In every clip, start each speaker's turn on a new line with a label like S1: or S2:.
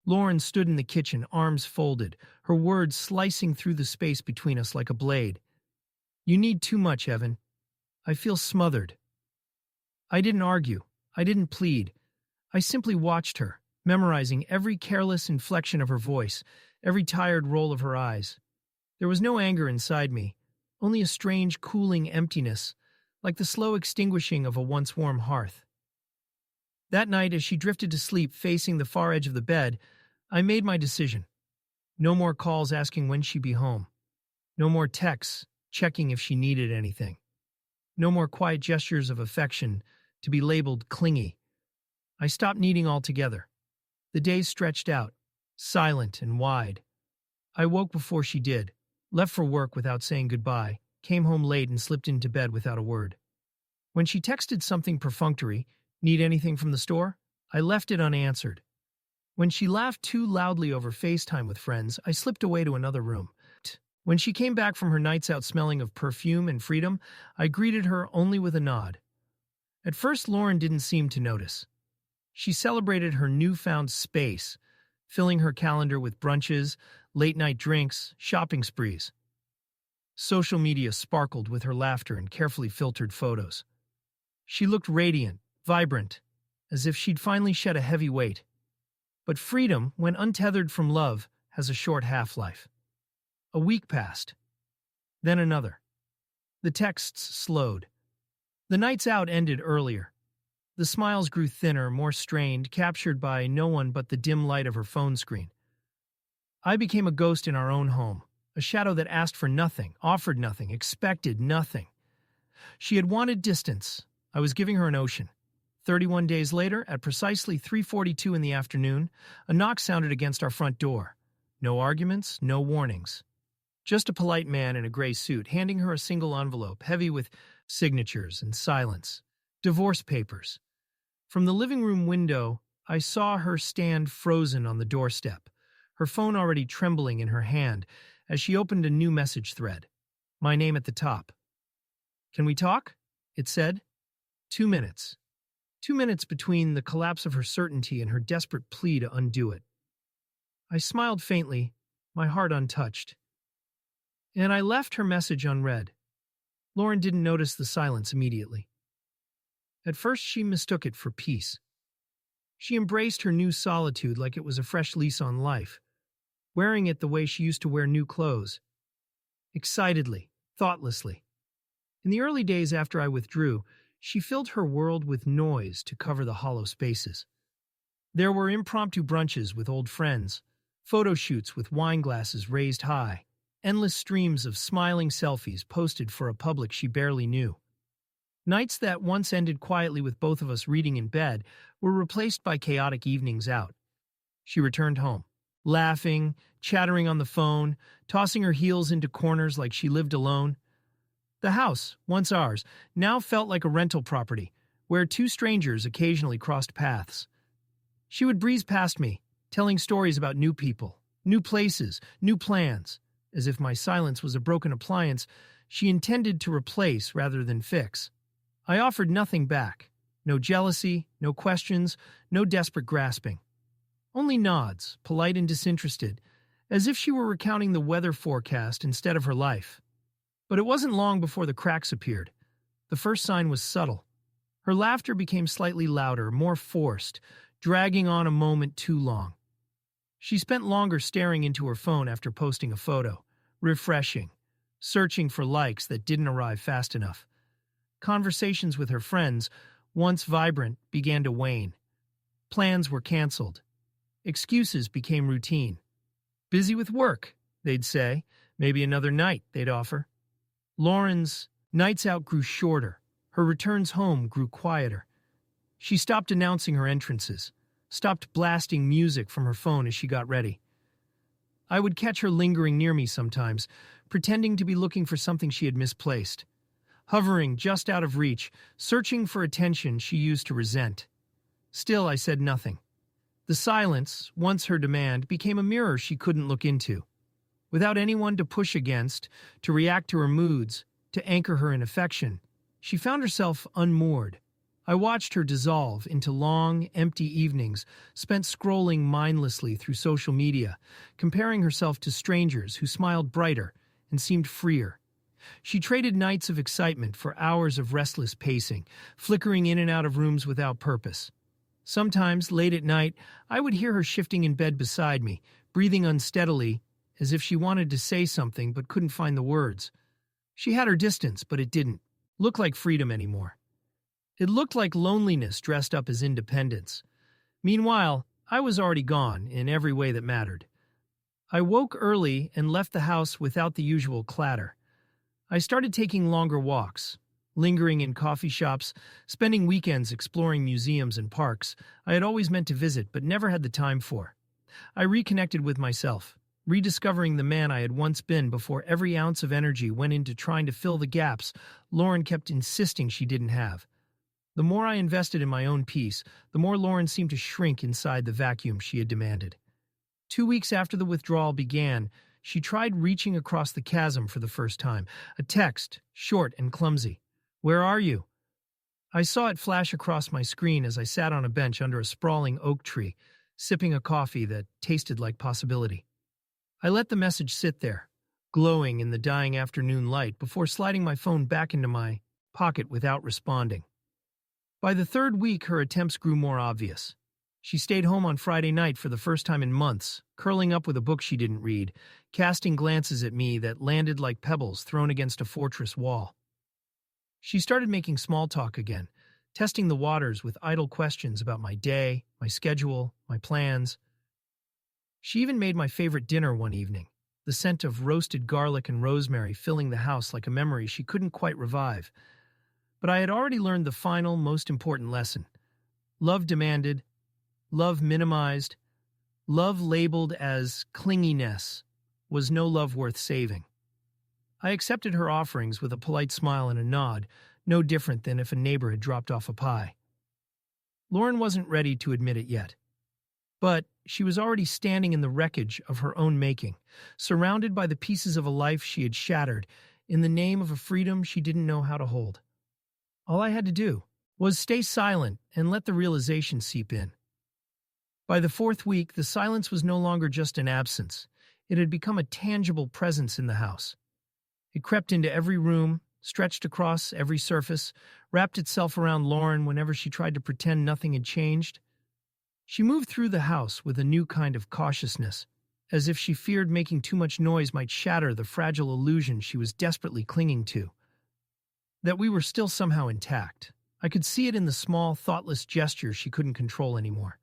S1: Lauren stood in the kitchen, arms folded, her words slicing through the space between us like a blade. "You need too much, Evan. I feel smothered." I didn't argue. I didn't plead. I simply watched her, memorizing every careless inflection of her voice, every tired roll of her eyes. There was no anger inside me, only a strange, cooling emptiness, like the slow extinguishing of a once warm hearth. That night, as she drifted to sleep facing the far edge of the bed, I made my decision. No more calls asking when she'd be home. No more texts checking if she needed anything. No more quiet gestures of affection to be labeled clingy. I stopped needing altogether. The days stretched out, silent and wide. I woke before she did, left for work without saying goodbye, came home late and slipped into bed without a word. When she texted something perfunctory, "Need anything from the store?" I left it unanswered. When she laughed too loudly over FaceTime with friends, I slipped away to another room. When she came back from her nights out smelling of perfume and freedom, I greeted her only with a nod. At first, Lauren didn't seem to notice. She celebrated her newfound space, filling her calendar with brunches, late-night drinks, shopping sprees. Social media sparkled with her laughter and carefully filtered photos. She looked radiant, vibrant, as if she'd finally shed a heavy weight. But freedom, when untethered from love, has a short half-life. A week passed. Then another. The texts slowed. The nights out ended earlier. The smiles grew thinner, more strained, captured by no one but the dim light of her phone screen. I became a ghost in our own home, a shadow that asked for nothing, offered nothing, expected nothing. She had wanted distance. I was giving her an ocean. 31 days later, at precisely 3:42 in the afternoon, a knock sounded against our front door. No arguments, no warnings. Just a polite man in a gray suit handing her a single envelope, heavy with signatures and silence. Divorce papers. From the living room window, I saw her stand frozen on the doorstep, her phone already trembling in her hand as she opened a new message thread. My name at the top. "Can we talk?" it said. 2 minutes. 2 minutes between the collapse of her certainty and her desperate plea to undo it. I smiled faintly, my heart untouched. And I left her message unread. Lauren didn't notice the silence immediately. At first, she mistook it for peace. She embraced her new solitude like it was a fresh lease on life, wearing it the way she used to wear new clothes. Excitedly, thoughtlessly. In the early days after I withdrew, she filled her world with noise to cover the hollow spaces. There were impromptu brunches with old friends, photo shoots with wine glasses raised high, endless streams of smiling selfies posted for a public she barely knew. Nights that once ended quietly with both of us reading in bed were replaced by chaotic evenings out. She returned home, laughing, chattering on the phone, tossing her heels into corners like she lived alone. The house, once ours, now felt like a rental property, where two strangers occasionally crossed paths. She would breeze past me, telling stories about new people, new places, new plans. As if my silence was a broken appliance she intended to replace rather than fix. I offered nothing back. No jealousy, no questions, no desperate grasping. Only nods, polite and disinterested, as if she were recounting the weather forecast instead of her life. But it wasn't long before the cracks appeared. The first sign was subtle. Her laughter became slightly louder, more forced, dragging on a moment too long. She spent longer staring into her phone after posting a photo, refreshing, searching for likes that didn't arrive fast enough. Conversations with her friends, once vibrant, began to wane. Plans were canceled. Excuses became routine. Busy with work, they'd say. Maybe another night, they'd offer. Lauren's nights out grew shorter. Her returns home grew quieter. She stopped announcing her entrances, stopped blasting music from her phone as she got ready. I would catch her lingering near me sometimes, pretending to be looking for something she had misplaced. Hovering just out of reach, searching for attention she used to resent. Still, I said nothing. The silence, once her demand, became a mirror she couldn't look into. Without anyone to push against, to react to her moods, to anchor her in affection, she found herself unmoored, I watched her dissolve into long, empty evenings spent scrolling mindlessly through social media, comparing herself to strangers who smiled brighter and seemed freer. She traded nights of excitement for hours of restless pacing, flickering in and out of rooms without purpose. Sometimes, late at night, I would hear her shifting in bed beside me, breathing unsteadily, as if she wanted to say something but couldn't find the words. She had her distance, but it didn't look like freedom anymore. It looked like loneliness dressed up as independence. Meanwhile, I was already gone in every way that mattered. I woke early and left the house without the usual clatter. I started taking longer walks, lingering in coffee shops, spending weekends exploring museums and parks I had always meant to visit but never had the time for. I reconnected with myself, rediscovering the man I had once been before every ounce of energy went into trying to fill the gaps Lauren kept insisting she didn't have. The more I invested in my own peace, the more Lauren seemed to shrink inside the vacuum she had demanded. 2 weeks after the withdrawal began, she tried reaching across the chasm for the first time. A text, short and clumsy. "Where are you?" I saw it flash across my screen as I sat on a bench under a sprawling oak tree, sipping a coffee that tasted like possibility. I let the message sit there, glowing in the dying afternoon light before sliding my phone back into my pocket without responding. By the third week, her attempts grew more obvious. She stayed home on Friday night for the first time in months, curling up with a book she didn't read, casting glances at me that landed like pebbles thrown against a fortress wall. She started making small talk again, testing the waters with idle questions about my day, my schedule, my plans. She even made my favorite dinner one evening, the scent of roasted garlic and rosemary filling the house like a memory she couldn't quite revive. But I had already learned the final, most important lesson. Love demanded, love minimized, love labeled as clinginess was no love worth saving. I accepted her offerings with a polite smile and a nod, no different than if a neighbor had dropped off a pie. Lauren wasn't ready to admit it yet, but she was already standing in the wreckage of her own making, surrounded by the pieces of a life she had shattered in the name of a freedom she didn't know how to hold. All I had to do was stay silent and let the realization seep in. By the fourth week, the silence was no longer just an absence. It had become a tangible presence in the house. It crept into every room, stretched across every surface, wrapped itself around Lauren whenever she tried to pretend nothing had changed. She moved through the house with a new kind of cautiousness, as if she feared making too much noise might shatter the fragile illusion she was desperately clinging to. That we were still somehow intact. I could see it in the small, thoughtless gestures she couldn't control anymore.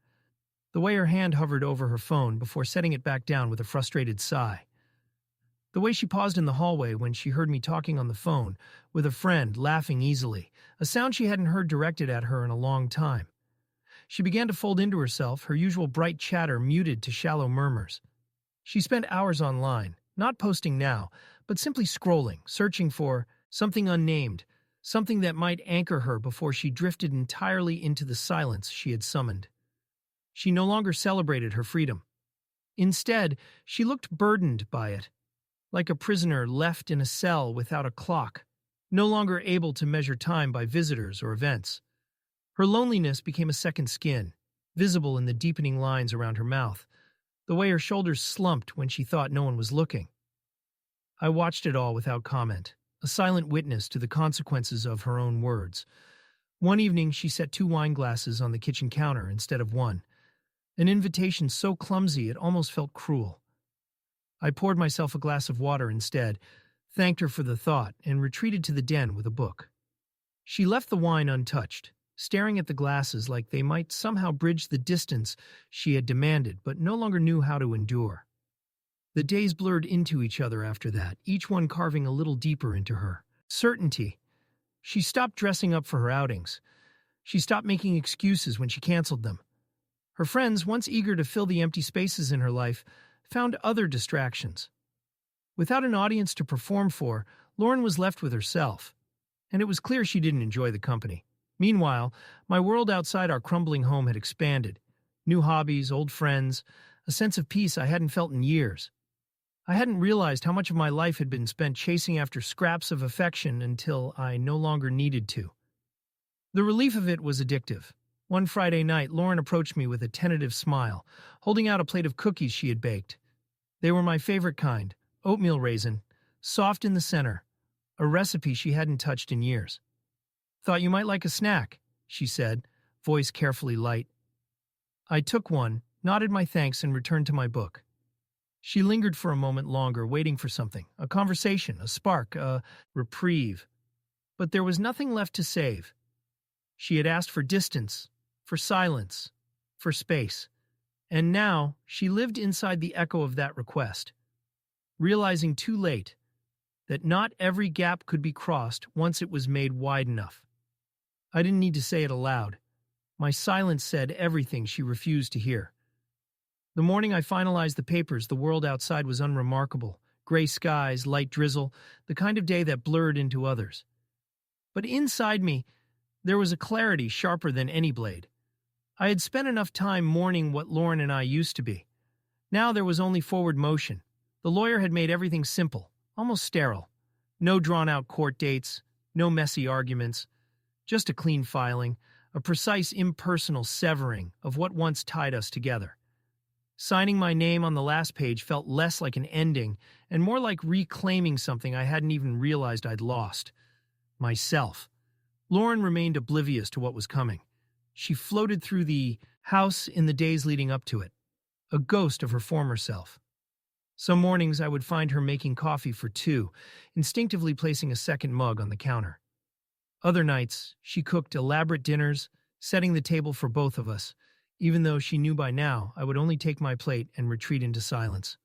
S1: The way her hand hovered over her phone before setting it back down with a frustrated sigh. The way she paused in the hallway when she heard me talking on the phone with a friend, laughing easily, a sound she hadn't heard directed at her in a long time. She began to fold into herself, her usual bright chatter muted to shallow murmurs. She spent hours online, not posting now, but simply scrolling, searching for something unnamed, something that might anchor her before she drifted entirely into the silence she had summoned. She no longer celebrated her freedom. Instead, she looked burdened by it, like a prisoner left in a cell without a clock, no longer able to measure time by visitors or events. Her loneliness became a second skin, visible in the deepening lines around her mouth, the way her shoulders slumped when she thought no one was looking. I watched it all without comment, a silent witness to the consequences of her own words. One evening, she set 2 wine glasses on the kitchen counter instead of 1, an invitation so clumsy it almost felt cruel. I poured myself a glass of water instead, thanked her for the thought, and retreated to the den with a book. She left the wine untouched, staring at the glasses like they might somehow bridge the distance she had demanded but no longer knew how to endure. The days blurred into each other after that, each one carving a little deeper into her. Certainty. She stopped dressing up for her outings. She stopped making excuses when she canceled them. Her friends, once eager to fill the empty spaces in her life, found other distractions. Without an audience to perform for, Lauren was left with herself, and it was clear she didn't enjoy the company. Meanwhile, my world outside our crumbling home had expanded. New hobbies, old friends, a sense of peace I hadn't felt in years. I hadn't realized how much of my life had been spent chasing after scraps of affection until I no longer needed to. The relief of it was addictive. One Friday night, Lauren approached me with a tentative smile, holding out a plate of cookies she had baked. They were my favorite kind, oatmeal raisin, soft in the center, a recipe she hadn't touched in years. "Thought you might like a snack," she said, voice carefully light. I took one, nodded my thanks, and returned to my book. She lingered for a moment longer, waiting for something, a conversation, a spark, a reprieve. But there was nothing left to save. She had asked for distance, for silence, for space. And now she lived inside the echo of that request, realizing too late that not every gap could be crossed once it was made wide enough. I didn't need to say it aloud. My silence said everything she refused to hear. The morning I finalized the papers, the world outside was unremarkable. Gray skies, light drizzle, the kind of day that blurred into others. But inside me, there was a clarity sharper than any blade. I had spent enough time mourning what Lauren and I used to be. Now there was only forward motion. The lawyer had made everything simple, almost sterile. No drawn-out court dates, no messy arguments, just a clean filing, a precise impersonal severing of what once tied us together. Signing my name on the last page felt less like an ending and more like reclaiming something I hadn't even realized I'd lost. Myself. Lauren remained oblivious to what was coming. She floated through the house in the days leading up to it, a ghost of her former self. Some mornings I would find her making coffee for two, instinctively placing a second mug on the counter. Other nights, she cooked elaborate dinners, setting the table for both of us, even though she knew by now I would only take my plate and retreat into silence.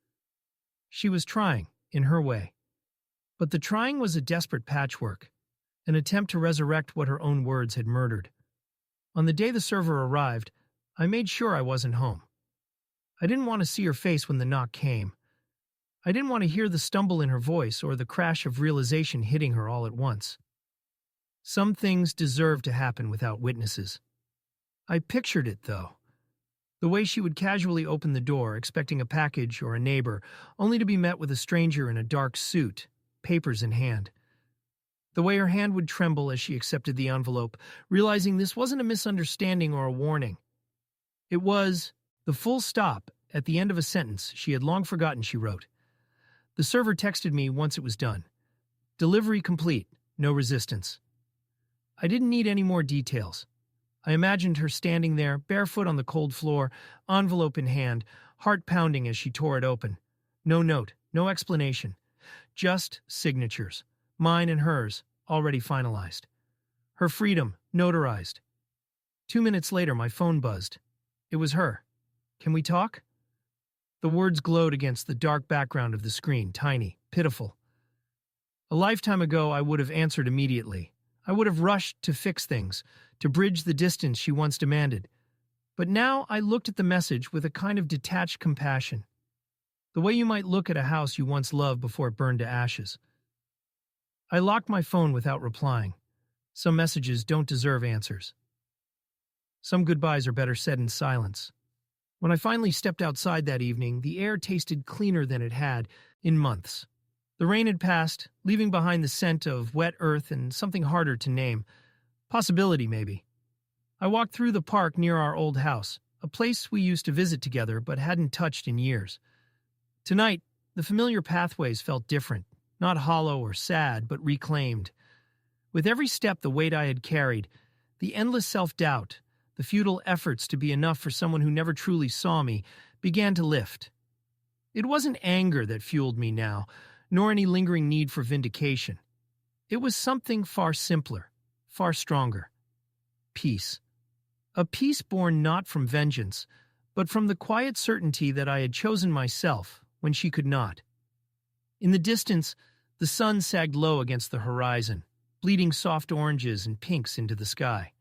S1: She was trying, in her way. But the trying was a desperate patchwork, an attempt to resurrect what her own words had murdered. On the day the server arrived, I made sure I wasn't home. I didn't want to see her face when the knock came. I didn't want to hear the stumble in her voice or the crash of realization hitting her all at once. Some things deserve to happen without witnesses. I pictured it, though. The way she would casually open the door, expecting a package or a neighbor, only to be met with a stranger in a dark suit, papers in hand. The way her hand would tremble as she accepted the envelope, realizing this wasn't a misunderstanding or a warning. It was the full stop at the end of a sentence she had long forgotten she wrote. The server texted me once it was done. Delivery complete, no resistance. I didn't need any more details. I imagined her standing there, barefoot on the cold floor, envelope in hand, heart pounding as she tore it open. No note, no explanation. Just signatures, mine and hers, already finalized. Her freedom, notarized. 2 minutes later, my phone buzzed. It was her. "Can we talk?" The words glowed against the dark background of the screen, tiny, pitiful. A lifetime ago, I would have answered immediately. I would have rushed to fix things, to bridge the distance she once demanded. But now I looked at the message with a kind of detached compassion. The way you might look at a house you once loved before it burned to ashes. I locked my phone without replying. Some messages don't deserve answers. Some goodbyes are better said in silence. When I finally stepped outside that evening, the air tasted cleaner than it had in months. The rain had passed, leaving behind the scent of wet earth and something harder to name. Possibility, maybe. I walked through the park near our old house, a place we used to visit together but hadn't touched in years. Tonight, the familiar pathways felt different, not hollow or sad, but reclaimed. With every step the weight I had carried, the endless self-doubt, the futile efforts to be enough for someone who never truly saw me, began to lift. It wasn't anger that fueled me now, nor any lingering need for vindication. It was something far simpler, far stronger. Peace. A peace born not from vengeance, but from the quiet certainty that I had chosen myself when she could not. In the distance, the sun sagged low against the horizon, bleeding soft oranges and pinks into the sky.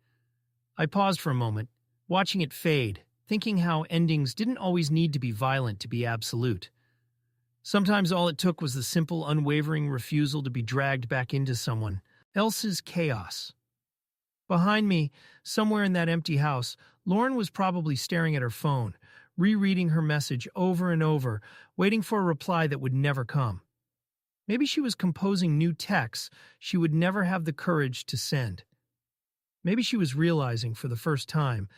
S1: I paused for a moment, watching it fade, thinking how endings didn't always need to be violent to be absolute. Sometimes all it took was the simple, unwavering refusal to be dragged back into someone else's chaos. Behind me, somewhere in that empty house, Lauren was probably staring at her phone, rereading her message over and over, waiting for a reply that would never come. Maybe she was composing new texts she would never have the courage to send. Maybe she was realizing for the first time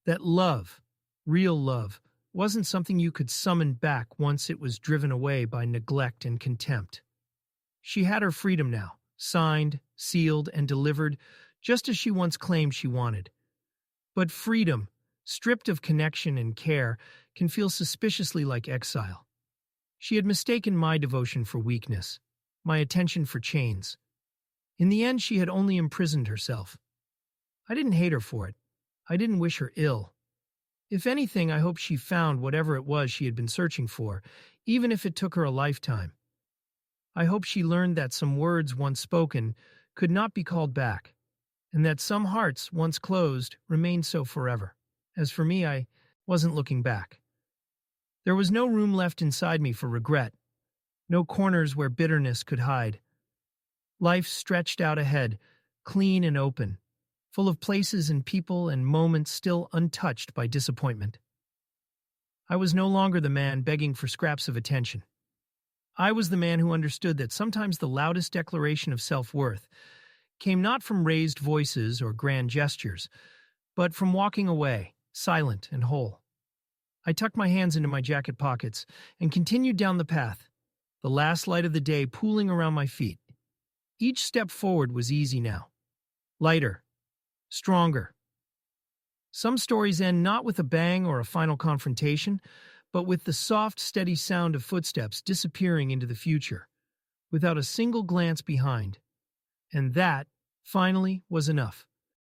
S1: that love, real love, wasn't something you could summon back once it was driven away by neglect and contempt. She had her freedom now, signed, sealed, and delivered, just as she once claimed she wanted. But freedom, stripped of connection and care, can feel suspiciously like exile. She had mistaken my devotion for weakness, my attention for chains. In the end, she had only imprisoned herself. I didn't hate her for it. I didn't wish her ill. If anything, I hope she found whatever it was she had been searching for, even if it took her a lifetime. I hope she learned that some words once spoken could not be called back, and that some hearts once closed remained so forever. As for me, I wasn't looking back. There was no room left inside me for regret, no corners where bitterness could hide. Life stretched out ahead, clean and open, full of places and people and moments still untouched by disappointment. I was no longer the man begging for scraps of attention. I was the man who understood that sometimes the loudest declaration of self-worth came not from raised voices or grand gestures, but from walking away, silent and whole. I tucked my hands into my jacket pockets and continued down the path, the last light of the day pooling around my feet. Each step forward was easy now, lighter, stronger. Some stories end not with a bang or a final confrontation, but with the soft, steady sound of footsteps disappearing into the future, without a single glance behind. And that, finally, was enough.